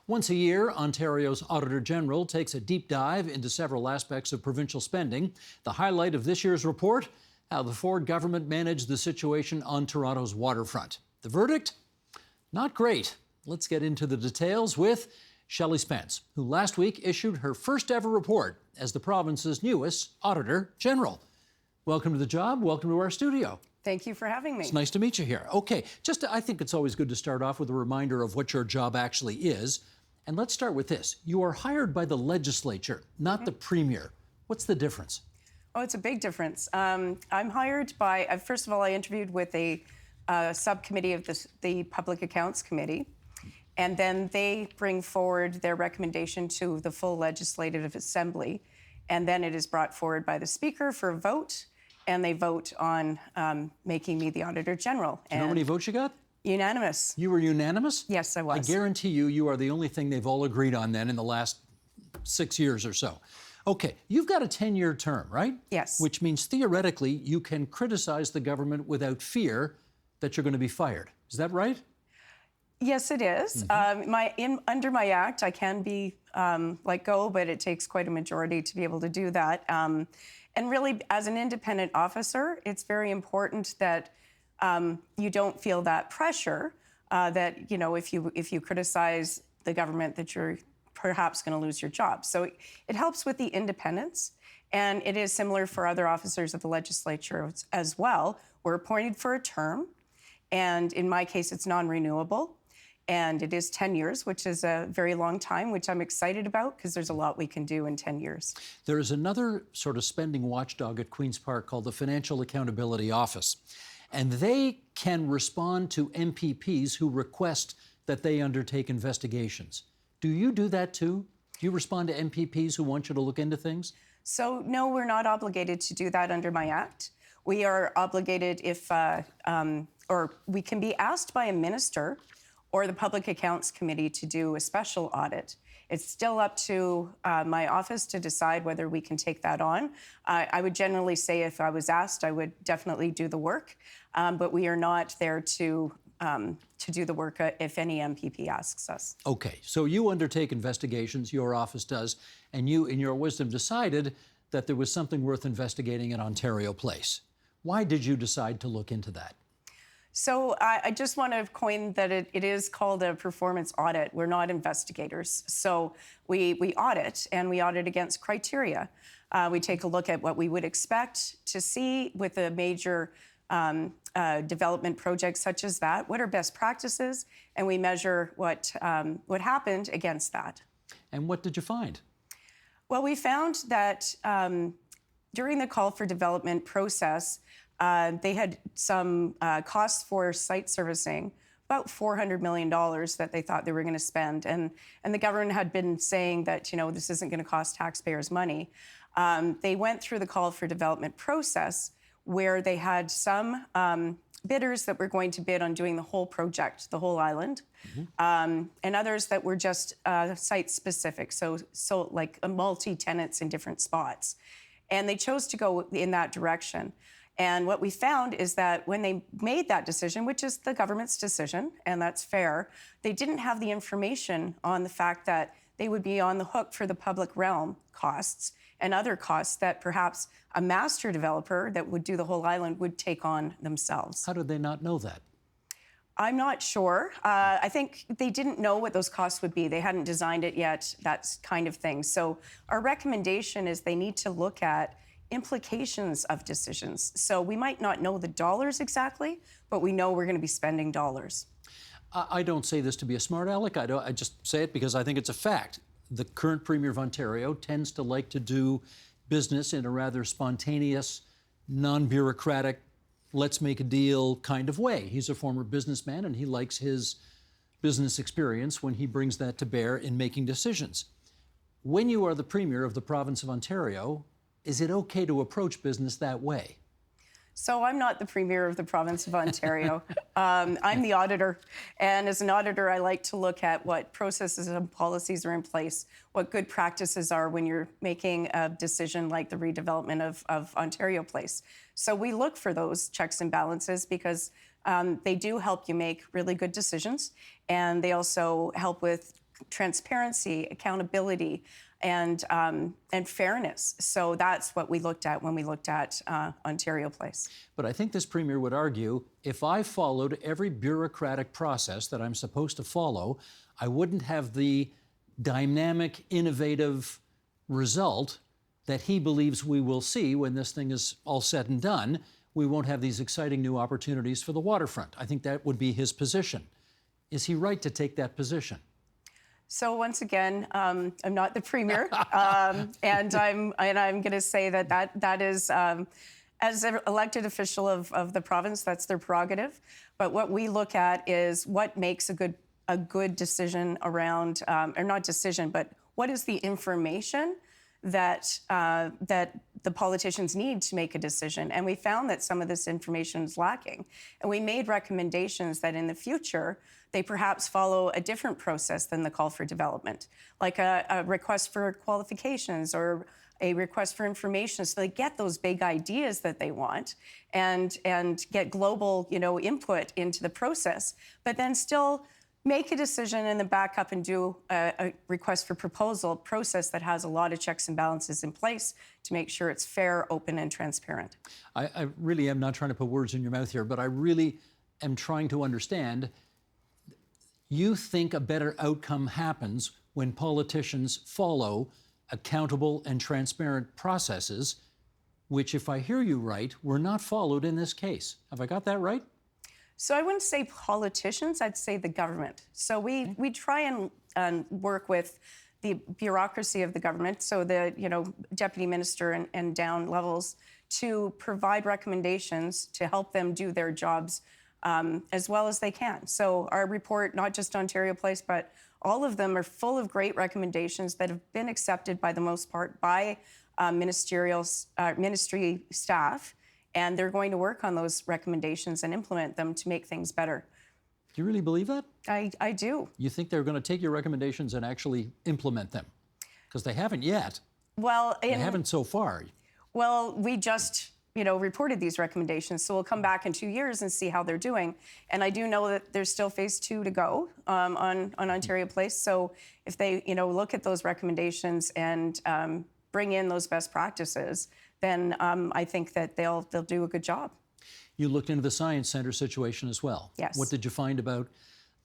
Once a year, Ontario's Auditor General takes a deep dive into several aspects of provincial spending. The highlight of this year's report, how the Ford government managed the situation on Toronto's waterfront. The verdict? Not great. Let's get into the details with Shelley Spence, who last week issued her first ever report as the province's newest Auditor General. Welcome to the job. Welcome to our studio. Thank you for having me. It's nice to meet you here. Okay, I think it's always good to start off with a reminder of what your job actually is. And let's start with this. You are hired by the legislature, not the premier. What's the difference? Oh, it's a big difference. I'm hired by, first of all, I interviewed with a subcommittee of the Public Accounts Committee, and then they bring forward their recommendation to the full Legislative Assembly, and then it is brought forward by the Speaker for a vote, and they vote on making me the Auditor General. Do you know how many votes you got? Unanimous. You were unanimous? Yes, I was. I guarantee you are the only thing they've all agreed on then in the last 6 years or so. Okay, you've got a 10-year term, right? Yes. Which means theoretically you can criticize the government without fear that you're going to be fired. Is that right? Yes, it is. Under my act, I can be let go, but it takes quite a majority to be able to do that. And really, as an independent officer, it's very important that you don't feel that pressure that, you know, if you criticize the government, that you're perhaps going to lose your job. So it helps with the independence. And it is similar for other officers of the legislature as well. We're appointed for a term. And in my case, it's non-renewable. And it is 10 years, which is a very long time, which I'm excited about because there's a lot we can do in 10 years. There is another sort of spending watchdog at Queen's Park called the Financial Accountability Office. And they can respond to MPPs who request that they undertake investigations. Do you do that too? Do you respond to MPPs who want you to look into things? So, no, we're not obligated to do that under my act. We are obligated if, or we can be asked by a minister or the Public Accounts Committee to do a special audit. It's still up to my office to decide whether we can take that on. I would generally say if I was asked, I would definitely do the work, but we are not there to do the work if any MPP asks us. Okay, so you undertake investigations, your office does, and you, in your wisdom, decided that there was something worth investigating at Ontario Place. Why did you decide to look into that? So I just want to coin that it is called a performance audit. We're not investigators. So we audit, and we audit against criteria. We take a look at what we would expect to see with a major development project such as that. What are best practices? And we measure what happened against that. And what did you find? Well, we found that during the call for development process, they had some costs for site servicing, about $400 million that they thought they were going to spend. And the government had been saying that, you know, this isn't going to cost taxpayers money. They went through the call for development process where they had some bidders that were going to bid on doing the whole project, the whole island, and others that were just site-specific, so like multi-tenants in different spots. And they chose to go in that direction. And what we found is that when they made that decision, which is the government's decision, and that's fair, they didn't have the information on the fact that they would be on the hook for the public realm costs and other costs that perhaps a master developer that would do the whole island would take on themselves. How did they not know that? I'm not sure. I think they didn't know what those costs would be. They hadn't designed it yet, that kind of thing. So our recommendation is they need to look at implications of decisions. So we might not know the dollars exactly, but we know we're going to be spending dollars. I don't say this to be a smart aleck. I just say it because I think it's a fact. The current Premier of Ontario tends to like to do business in a rather spontaneous, non-bureaucratic, let's make a deal kind of way. He's a former businessman, and he likes his business experience when he brings that to bear in making decisions. When you are the Premier of the province of Ontario, is it okay to approach business that way? So I'm not the Premier of the province of Ontario. I'm the auditor. And as an auditor, I like to look at what processes and policies are in place, what good practices are when you're making a decision like the redevelopment of Ontario Place. So we look for those checks and balances because they do help you make really good decisions. And they also help with transparency, accountability, and fairness. So that's what we looked at when we looked at Ontario Place. But I think this Premier would argue, if I followed every bureaucratic process that I'm supposed to follow, I wouldn't have the dynamic, innovative result that he believes we will see when this thing is all said and done. We won't have these exciting new opportunities for the waterfront. I think that would be his position. Is he right to take that position? So once again, I'm not the Premier, and I'm going to say that is, as an elected official of the province, that's their prerogative. But what we look at is what makes a good decision around, or not decision, but what is the information that the politicians need to make a decision. And we found that some of this information is lacking. And we made recommendations that in the future, they perhaps follow a different process than the call for development, like a request for qualifications or a request for information, so they get those big ideas that they want and get global, input into the process, but then still make a decision and then back up and do a request for proposal process that has a lot of checks and balances in place to make sure it's fair, open, and transparent. I really am not trying to put words in your mouth here, but I really am trying to understand. You think a better outcome happens when politicians follow accountable and transparent processes, which, if I hear you right, were not followed in this case. Have I got that right? So I wouldn't say politicians, I'd say the government. So we try and work with the bureaucracy of the government, so the deputy minister and down levels, to provide recommendations to help them do their jobs as well as they can. So our report, not just Ontario Place, but all of them are full of great recommendations that have been accepted by the most part by ministry staff. And they're going to work on those recommendations and implement them to make things better. Do you really believe that? I do. You think they're going to take your recommendations and actually implement them? Because they haven't yet. Well, they haven't so far. Well, we just reported these recommendations, so we'll come back in 2 years and see how they're doing. And I do know that there's still phase 2 to go on Ontario Place. So if they look at those recommendations and bring in those best practices, then I think that they'll do a good job. You looked into the Science Centre situation as well. Yes. What did you find about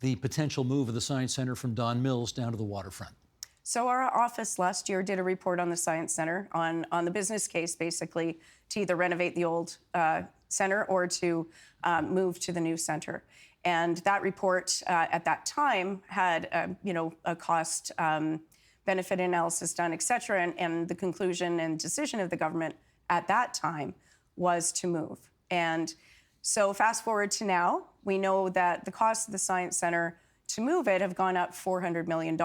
the potential move of the Science Centre from Don Mills down to the waterfront? So our office last year did a report on the Science Centre on the business case, basically, to either renovate the old centre or to move to the new centre. And that report at that time had a cost benefit analysis done, et cetera, and the conclusion and decision of the government at that time was to move. And so fast forward to now, we know that the cost of the Science Centre to move it have gone up $400 million.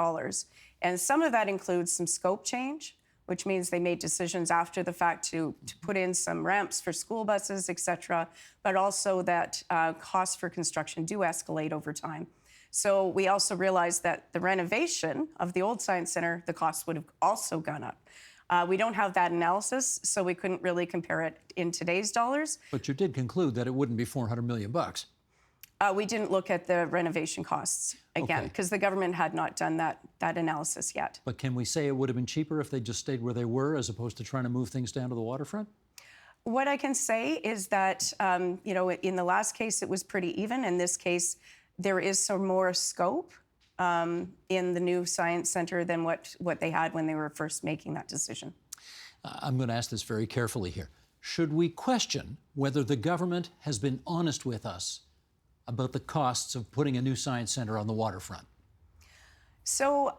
And some of that includes some scope change, which means they made decisions after the fact to put in some ramps for school buses, et cetera, but also that costs for construction do escalate over time. So we also realized that the renovation of the old Science Centre, the cost would have also gone up. We don't have that analysis, so we couldn't really compare it in today's dollars. But you did conclude that it wouldn't be $400 million. We didn't look at the renovation costs again, because the government had not done that analysis yet. But can we say it would have been cheaper if they just stayed where they were as opposed to trying to move things down to the waterfront? What I can say is that, in the last case, it was pretty even. In this case, there is some more scope in the new Science Centre than what they had when they were first making that decision. I'm going to ask this very carefully here. Should we question whether the government has been honest with us about the costs of putting a new Science Centre on the waterfront? So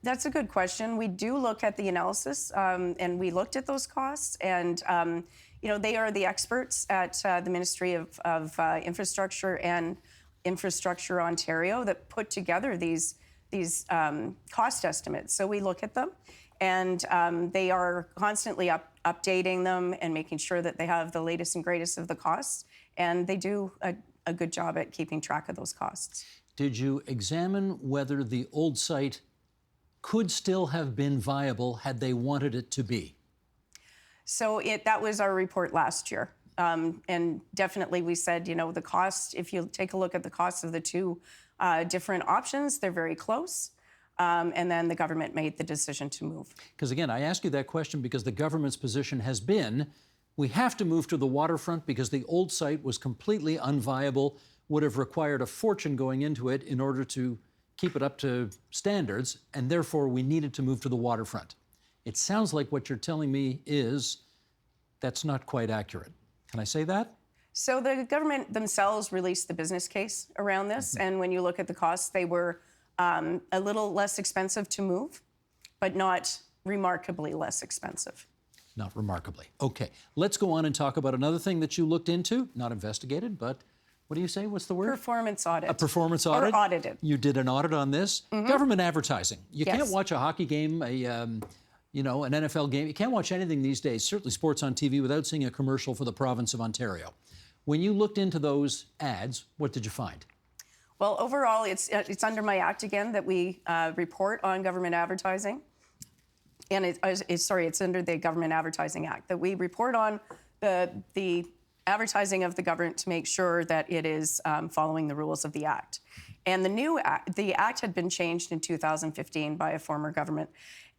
that's a good question. We do look at the analysis, and we looked at those costs. And, they are the experts at the Ministry of Infrastructure and Infrastructure Ontario that put together these cost estimates. So we look at them, and they are constantly updating them and making sure that they have the latest and greatest of the costs. And they do a good job at keeping track of those costs. Did you examine whether the old site could still have been viable had they wanted it to be? So that was our report last year. And definitely we said, the cost, if you take a look at the cost of the two different options, they're very close. and then the government made the decision to move. Because again, I ask you that question because the government's position has been, we have to move to the waterfront because the old site was completely unviable, would have required a fortune going into it in order to keep it up to standards, and therefore we needed to move to the waterfront. It sounds like what you're telling me is that's not quite accurate. Can I say that? So the government themselves released the business case around this, and when you look at the costs, they were a little less expensive to move, but not remarkably less expensive. Not remarkably. Okay, let's go on and talk about another thing that you looked into, not investigated, but what do you say? What's the word? Performance audit. A performance audit? Or audited. You did an audit on this. Government advertising. You Yes. can't watch a hockey game, an NFL game. You can't watch anything these days, certainly sports on TV, without seeing a commercial for the province of Ontario. When you looked into those ads, what did you find? Well, overall, it's under my act again that we report on government advertising. And it's under the Government Advertising Act that we report on the advertising of the government to make sure that it is following the rules of the act. And the act had been changed in 2015 by a former government.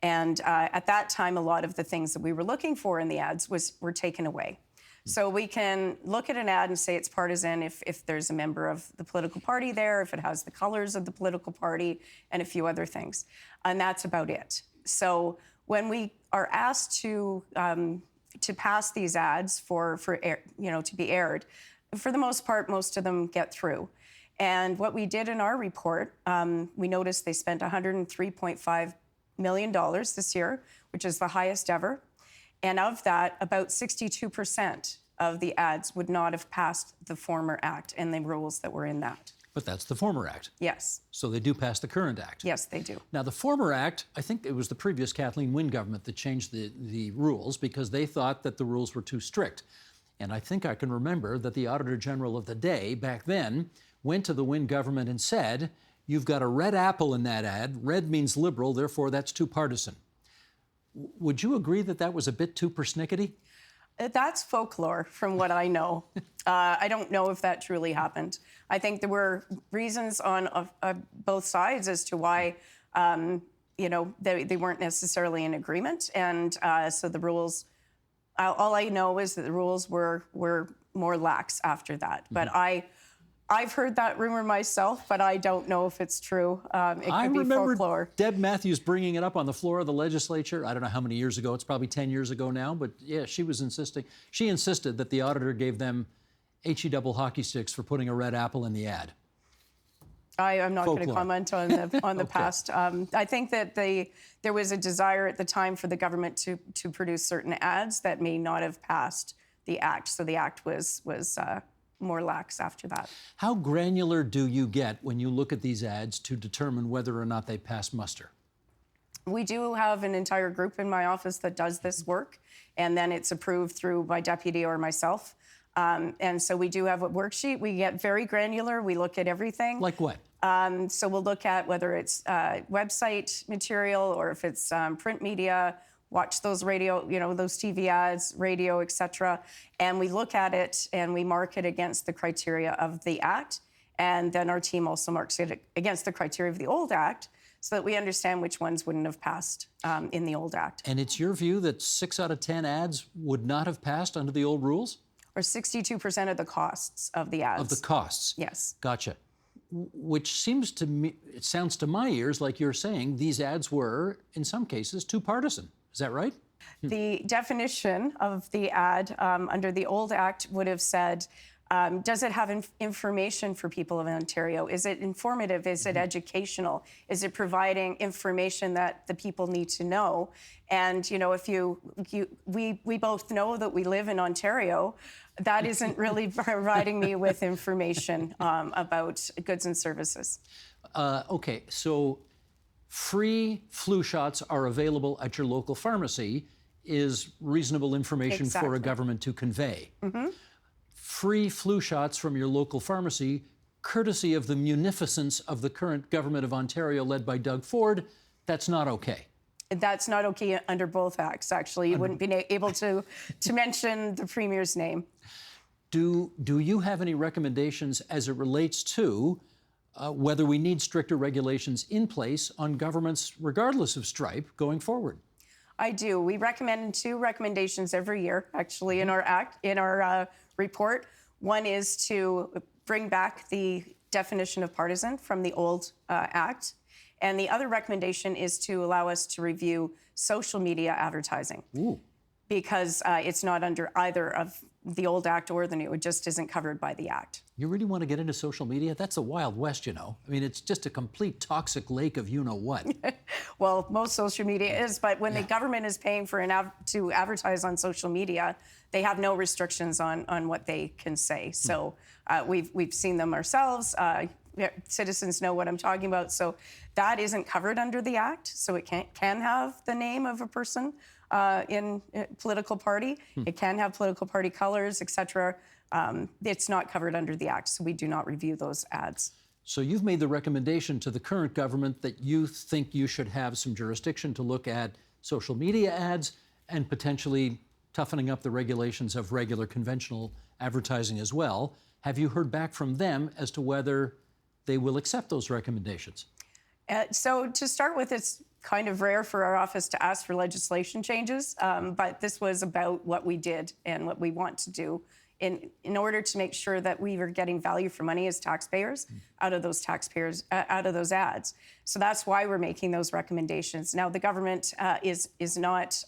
And at that time, a lot of the things that we were looking for in the ads were taken away. So we can look at an ad and say it's partisan if there's a member of the political party there, if it has the colors of the political party, and a few other things. And that's about it. So when we are asked to pass these ads to be aired, for the most part, most of them get through. And what we did in our report, we noticed they spent $103.5 million this year, which is the highest ever. And of that, about 62% of the ads would not have passed the former act and the rules that were in that. But that's the former act. Yes. So they do pass the current act. Yes, they do. Now, the former act, I think it was the previous Kathleen Wynne government that changed the rules because they thought that the rules were too strict. And I think I can remember that the Auditor General of the day, back then, went to the Wynne government and said, you've got a red apple in that ad. Red means Liberal, therefore that's too partisan. Would you agree that that was a bit too persnickety? That's folklore from what I know. I don't know if that truly happened. I think there were reasons on both sides as to why they weren't necessarily in agreement. And so the rules, all I know is that the rules were more lax after that. But I've heard that rumor myself, but I don't know if it's true. It could be folklore. Deb Matthews bringing it up on the floor of the legislature. I don't know how many years ago. It's probably 10 years ago now. But yeah, she insisted that the auditor gave them HE double hockey sticks for putting a red apple in the ad. I'm not going to comment on the Okay. past. I think that there was a desire at the time for the government to produce certain ads that may not have passed the act. So the act was more lax after that. How granular do you get when you look at these ads to determine whether or not they pass muster? We do have an entire group in my office that does this work, and then it's approved through my deputy or myself. And so we do have a worksheet. We get very granular. We look at everything. Like what? So we'll look at whether it's website material or if it's print media, watch those radio, those TV ads, radio, etc. And we look at it and we mark it against the criteria of the act. And then our team also marks it against the criteria of the old act so that we understand which ones wouldn't have passed in the old act. And it's your view that 6 out of 10 ads would not have passed under the old rules? Or 62% of the costs of the ads. Of the costs? Yes. Gotcha. Which seems to me, it sounds to my ears like you're saying these ads were, in some cases, too partisan. Is that right? The definition of the ad under the old act would have said, does it have information for people of Ontario? Is it informative? Is it educational? Is it providing information that the people need to know? And if we both know that we live in Ontario, that isn't really providing me with information about goods and services. Okay, so free flu shots are available at your local pharmacy is reasonable information for a Exactly. government to convey. Free flu shots from your local pharmacy, courtesy of the munificence of the current government of Ontario led by Doug Ford, that's not okay. That's not okay under both acts, actually. You wouldn't be able to mention the Premier's name. Do you have any recommendations as it relates to whether we need stricter regulations in place on governments, regardless of stripe, going forward. I do. We recommend 2 recommendations every year, actually, in our report. One is to bring back the definition of partisan from the old act, and the other recommendation is to allow us to review social media advertising. Ooh. Because it's not under either of the old act or the new. It just isn't covered by the act. You really want to get into social media? That's a Wild West, you know. I mean, it's just a complete toxic lake of you-know-what. Well, most social media is, but when the government is paying for to advertise on social media, they have no restrictions on what they can say. So we've seen them ourselves. Citizens know what I'm talking about. So that isn't covered under the act. So it can have the name of a person in a political party. It can have political party colors, et cetera. It's not covered under the act, so we do not review those ads. So you've made the recommendation to the current government that you think you should have some jurisdiction to look at social media ads and potentially toughening up the regulations of regular conventional advertising as well. Have you heard back from them as to whether they will accept those recommendations? So to start with, it's kind of rare for our office to ask for legislation changes, but this was about what we did and what we want to do in order to make sure that we were getting value for money as taxpayers out of those ads. So that's why we're making those recommendations. Now, the government is not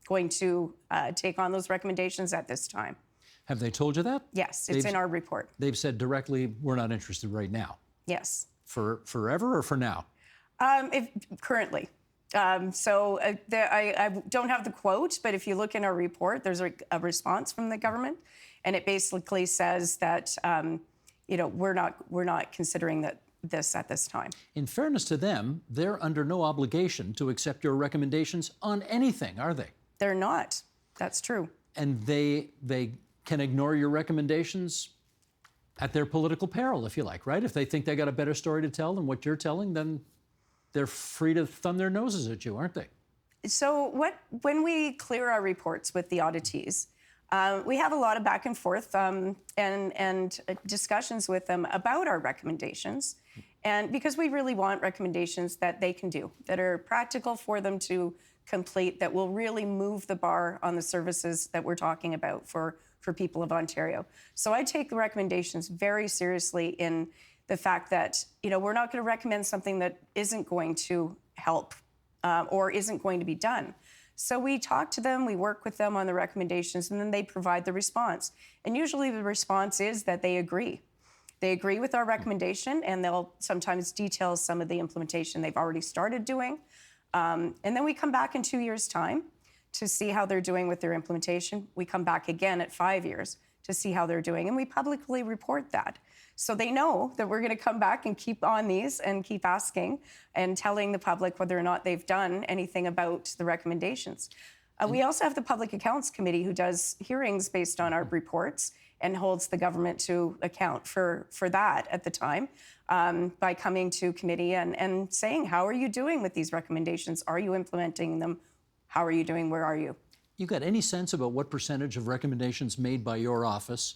going to take on those recommendations at this time. Have they told you that? Yes, it's in our report. They've said directly, we're not interested right now. Yes. For forever or for now? Currently. I don't have the quote, but if you look in our report, there's a response from the government, and it basically says that we're not considering this at this time. In fairness to them, they're under no obligation to accept your recommendations on anything, are they? They're not. That's true. And they can ignore your recommendations at their political peril, if you like, right? If they think they got a better story to tell than what you're telling, then they're free to thumb their noses at you, aren't they? So when we clear our reports with the auditees, we have a lot of back and forth and discussions with them about our recommendations. And because we really want recommendations that they can do, that are practical for them to complete, that will really move the bar on the services that we're talking about for people of Ontario. So I take the recommendations very seriously in the fact that, we're not going to recommend something that isn't going to help or isn't going to be done. So we talk to them, we work with them on the recommendations, and then they provide the response. And usually the response is that they agree. They agree with our recommendation, and they'll sometimes detail some of the implementation they've already started doing. And then we come back in 2 years' time to see how they're doing with their implementation. We come back again at 5 years to see how they're doing, and we publicly report that. So they know that we're going to come back and keep on these and keep asking and telling the public whether or not they've done anything about the recommendations. We also have the Public Accounts Committee who does hearings based on our reports and holds the government to account for that at the time by coming to committee and saying, how are you doing with these recommendations? Are you implementing them? How are you doing? Where are you? You got any sense about what percentage of recommendations made by your office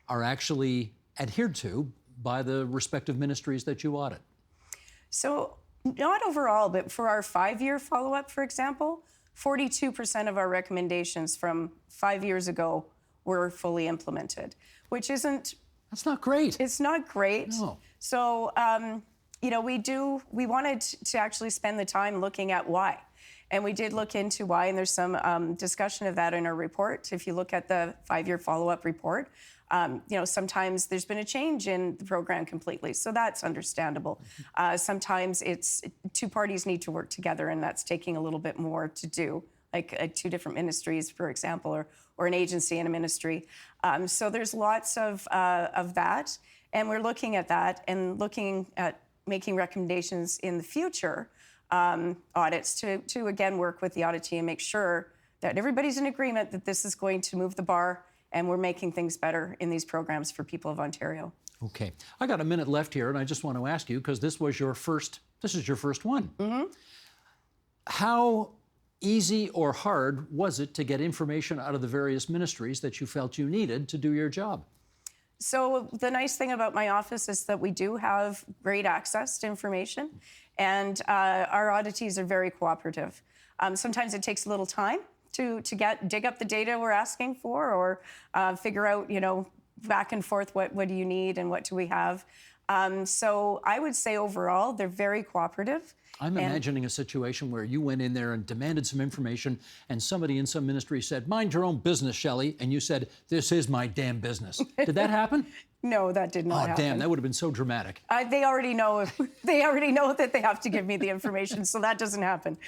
are actually adhered to by the respective ministries that you audit? So not overall, but for our 5-year follow-up, for example, 42% of our recommendations from 5 years ago were fully implemented, which isn't... That's not great. It's not great. No. So, we wanted to actually spend the time looking at why. And we did look into why, and there's some discussion of that in our report. If you look at the 5-year follow-up report, sometimes there's been a change in the program completely, so that's understandable. Sometimes it's 2 parties need to work together, and that's taking a little bit more to do, like 2 different ministries, for example, or an agency and a ministry. So there's lots of that, and we're looking at that and looking at making recommendations in the future audits to again work with the auditee and make sure that everybody's in agreement that this is going to move the bar and we're making things better in these programs for people of Ontario. Okay, I got a minute left here, and I just want to ask you, because this is your first one. Mm-hmm. How easy or hard was it to get information out of the various ministries that you felt you needed to do your job? So the nice thing about my office is that we do have great access to information, and our auditees are very cooperative. Sometimes it takes a little time to dig up the data we're asking for, or figure out, back and forth, what do you need and what do we have. So I would say overall they're very cooperative. I'm imagining a situation where you went in there and demanded some information, and somebody in some ministry said, "Mind your own business, Shelley," and you said, "This is my damn business." Did that happen? No, that did not happen. Oh, damn, that would have been so dramatic. They already know. They already know that they have to give me the information, so that doesn't happen.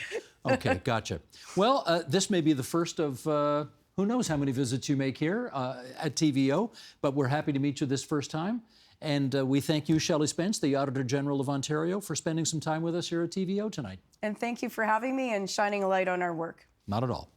Okay, gotcha. Well, this may be the first of who knows how many visits you make here at TVO, but we're happy to meet you this first time. And we thank you, Shelley Spence, the Auditor General of Ontario, for spending some time with us here at TVO tonight. And thank you for having me and shining a light on our work. Not at all.